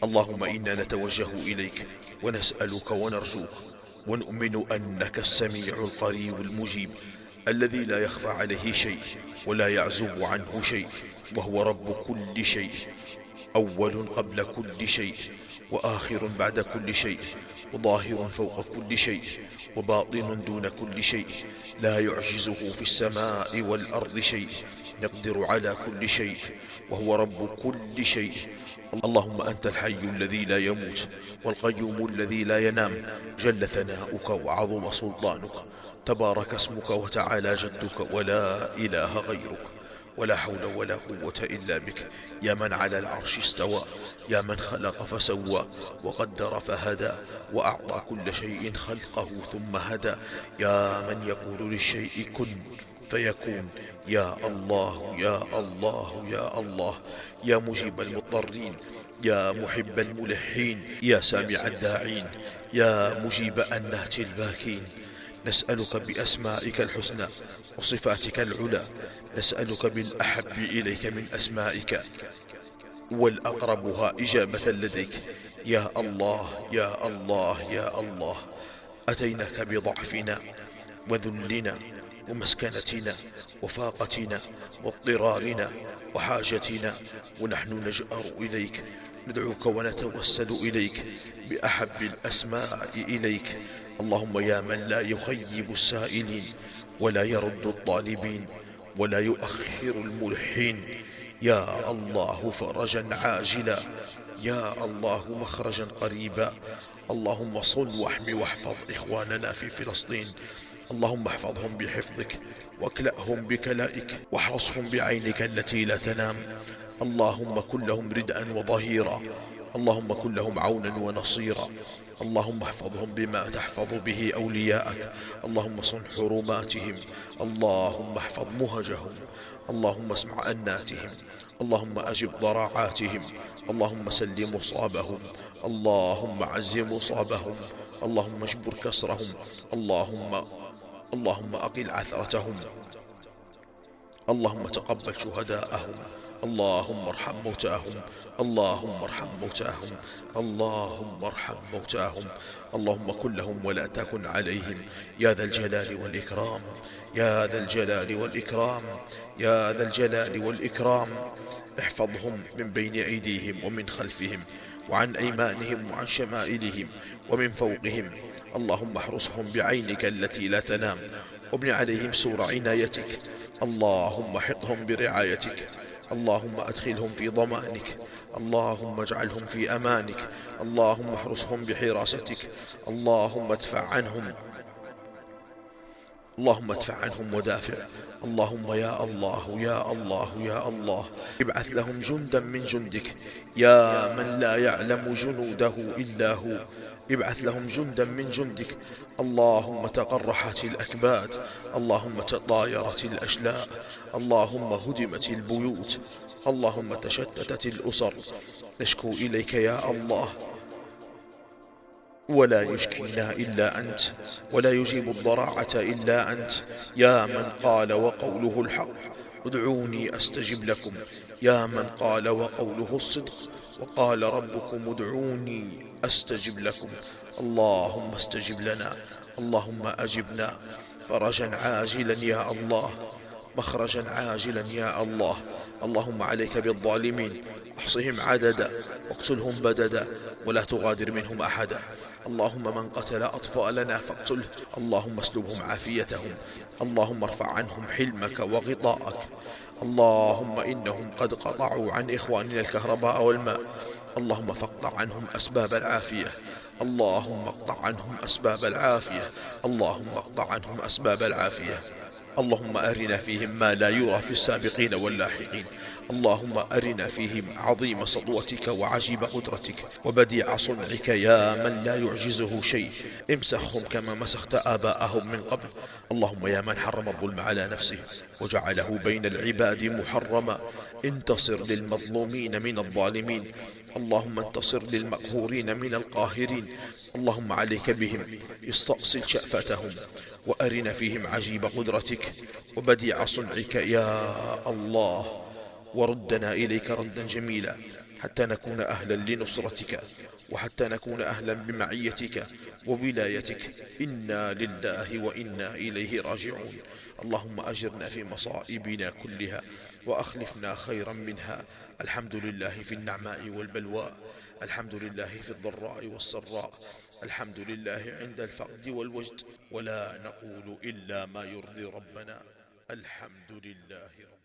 اللهم إنا نتوجه إليك ونسألك ونرجوك ونؤمن أنك السميع القريب المجيب الذي لا يخفى عليه شيء ولا يعزب عنه شيء، وهو رب كل شيء، أول قبل كل شيء، وآخر بعد كل شيء، وظاهر فوق كل شيء، وباطن دون كل شيء، لا يعجزه في السماء والأرض شيء، يقدر على كل شيء، وهو رب كل شيء. اللهم أنت الحي الذي لا يموت والقيوم الذي لا ينام، جل ثناؤك وعظم سلطانك، تبارك اسمك وتعالى جدك، ولا إله غيرك، ولا حول ولا قوة إلا بك. يا من على العرش استوى، يا من خلق فسوى وقدر فهدى، وأعطى كل شيء خلقه ثم هدى، يا من يقول للشيء كن فيكون. يا الله يا الله يا الله، يا مجيب المضطرين، يا محب الملحين، يا سامع الداعين، يا مجيب أنات الباكين. نسألك بأسمائك الحسنى وصفاتك العلى، نسألك بالأحب إليك من أسمائك والأقربها إجابة لديك. يا الله يا الله يا الله، أتيناك بضعفنا وذلنا ومسكنتنا وفاقتنا واضطرارنا وحاجتنا، ونحن نجأر إليك، ندعوك ونتوسل إليك بأحب الأسماء إليك. اللهم يا من لا يخيب السائلين ولا يرد الطالبين ولا يؤخر الملحين، يا الله فرجا عاجلا، يا الله مخرجا قريبا. اللهم صل واحم واحفظ إخواننا في فلسطين، اللهم احفظهم بحفظك واكلأهم بكلائك واحرسهم بعينك التي لا تنام. اللهم كن لهم ردءا وظهيرا، اللهم كن لهم عونا ونصيرا، اللهم احفظهم بما تحفظ به أولياءك، اللهم صن حرماتهم، اللهم احفظ مهجهم، اللهم اسمع أناتهم، اللهم أجب ضراعاتهم، اللهم سل مصابهم، اللهم عز مصابهم، اللهم اجبر كسرهم، اللهم أقل عثرتهم، اللهم تقبل شهداءهم، اللهم ارحم موتاهم، اللهم ارحم موتاهم، اللهم ارحم موتاهم، اللهم كن لهم ولا تكن عليهم، يا ذا الجلال والإكرام، يا ذا الجلال والإكرام، يا ذا الجلال والإكرام. احفظهم من بين أيديهم ومن خلفهم وعن أيمانهم وعن شمائلهم ومن فوقهم، اللهم احرسهم بعينك التي لا تنام، وابن عليهم سور عنايتك، اللهم حطهم برعايتك، اللهم أدخلهم في ضمانك، اللهم اجعلهم في أمانك، اللهم احرسهم بحراستك، اللهم ادفع عنهم، اللهم ادفع عنهم ودافع. اللهم يا الله يا الله يا الله، ابعث لهم جندا من جندك، يا من لا يعلم جنوده إلا هو، ابعث لهم جندا من جندك. اللهم تقرحت الأكباد، اللهم تطايرت الأشلاء، اللهم هدمت البيوت، اللهم تشتتت الأسر. نشكو إليك يا الله، ولا يشكينا إلا أنت، ولا يجيب الضراعة إلا أنت، يا من قال وقوله الحق، ادعوني أستجب لكم، يا من قال وقوله الصدق، وقال ربكم ادعوني أستجب لكم. اللهم استجب لنا، اللهم أجبنا، فرجا عاجلا يا الله، مخرجا عاجلا يا الله. اللهم عليك بالظالمين، احصهم عددا واقتلهم بددا ولا تغادر منهم أحدا. اللهم من قتل أطفالنا فاقتله، اللهم اسلبهم عافيتهم، اللهم ارفع عنهم حلمك وغطاءك. اللهم إنهم قد قطعوا عن إخواننا الكهرباء والماء، اللهم فاقطع عنهم أسباب العافية، اللهم اقطع عنهم أسباب العافية، اللهم اقطع عنهم أسباب العافية. اللهم أرنا فيهم ما لا يرى في السابقين واللاحقين، اللهم أرنا فيهم عظيم سطوتك وعجيب قدرتك وبديع صنعك، يا من لا يعجزه شيء. امسخهم كما مسخت آباءهم من قبل. اللهم يا من حرم الظلم على نفسه وجعله بين العباد محرما، انتصر للمظلومين من الظالمين، اللهم انتصر للمقهورين من القاهرين. اللهم عليك بهم، استأصل شأفتهم وأرنا فيهم عجيب قدرتك وبديع صنعك يا الله، وردنا إليك ردا جميلا، حتى نكون أهلا لنصرتك، وحتى نكون أهلا بمعيتك وولايتك. إنا لله وإنا إليه راجعون. اللهم أجرنا في مصائبنا كلها وأخلفنا خيرا منها. الحمد لله في النعماء والبلواء، الحمد لله في الضراء والسراء، الحمد لله عند الفقد والوجد، ولا نقول إلا ما يرضي ربنا. الحمد لله رب